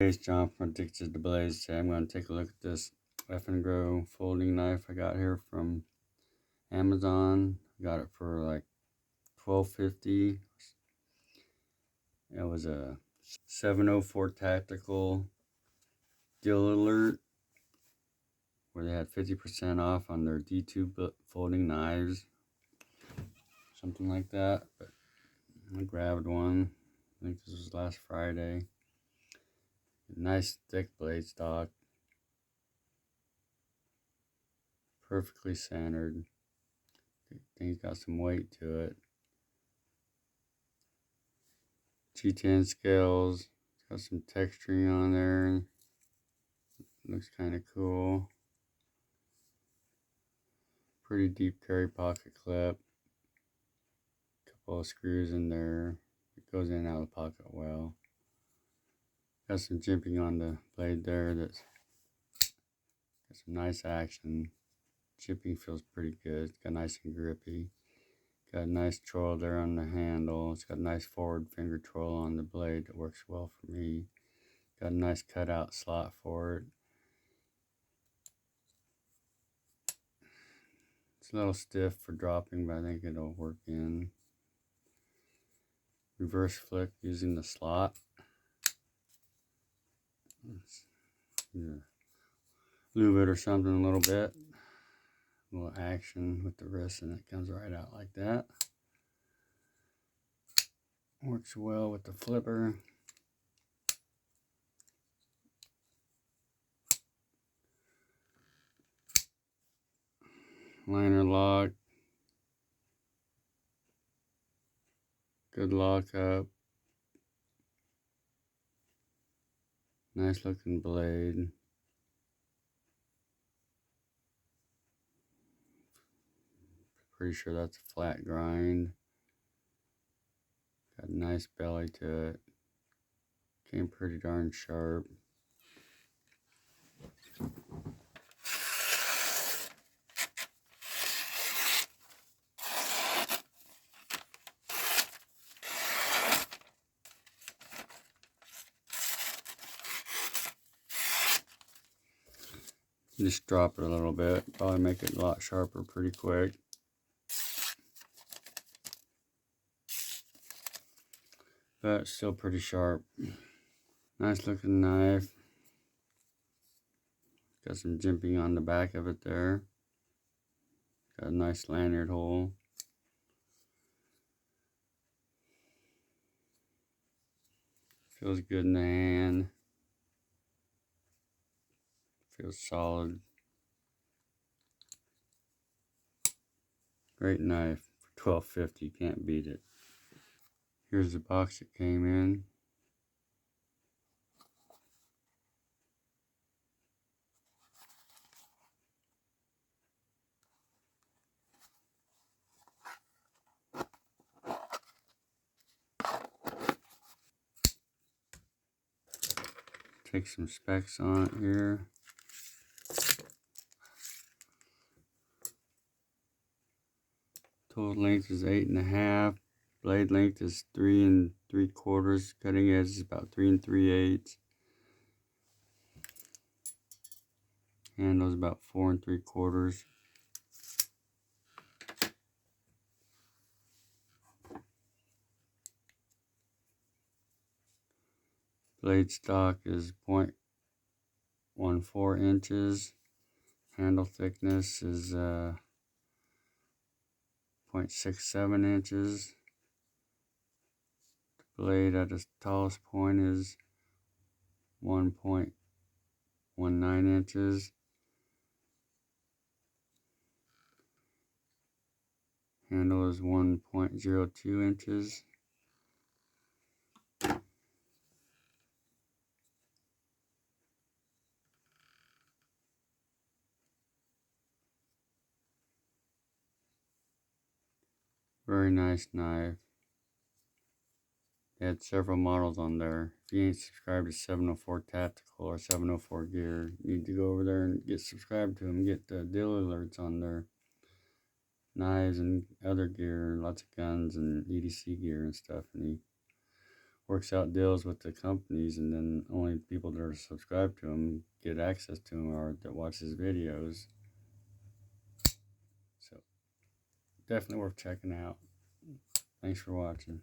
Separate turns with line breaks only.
Hey, it's John from Addicted to Blaze. Today I'm going to take a look at this Eafengrow folding knife I got here from Amazon. I got it for like $12.50. It was a 704 Tactical deal alert where they had 50% off on their D2 folding knives. Something like that. But I grabbed one. I think this was last Friday. Nice thick blade stock. Perfectly centered. I think it's got some weight to it. G10 scales. It's got some texturing on there. Looks kind of cool. Pretty deep carry pocket clip. Couple of screws in there. It goes in and out of the pocket well. Got some jimping on the blade there. That's got some nice action. Jimping feels pretty good. It's got nice and grippy. Got a nice twirl there on the handle. It's got a nice forward finger twirl on the blade that works well for me. Got a nice cutout slot for it. It's a little stiff for dropping, but I think it'll work in. Reverse flick using the slot. Lube it or something a little bit. A little action with the wrist and it comes right out like that. Works well with the flipper. Liner lock. Good lockup. Nice looking blade. Pretty sure that's a flat grind. Got a nice belly to it. Came pretty darn sharp. Just drop it a little bit. Probably make it a lot sharper pretty quick. But still pretty sharp. Nice looking knife. Got some jimping on the back of it there. Got a nice lanyard hole. Feels good in the hand. Feels solid. Great knife for $12.50. Can't beat it. Here's the box it came in. Take some specs on it here. Total length is 8.5. Blade length is 3 3/4. Cutting edge is about 3 3/8. Handle is about 4 3/4. Blade stock is 0.14 inches. Handle thickness is 0.67 inches. The blade at its tallest point is 1.19 inches. Handle is 1.02 inches. Very nice knife. They had several models on there. If you ain't subscribed to 704 Tactical or 704 Gear, you need to go over there and get subscribed to them. Get the deal alerts on their knives and other gear, lots of guns and EDC gear and stuff. And he works out deals with the companies, and then only people that are subscribed to him get access to him or that watch his videos. So definitely worth checking out. Thanks for watching.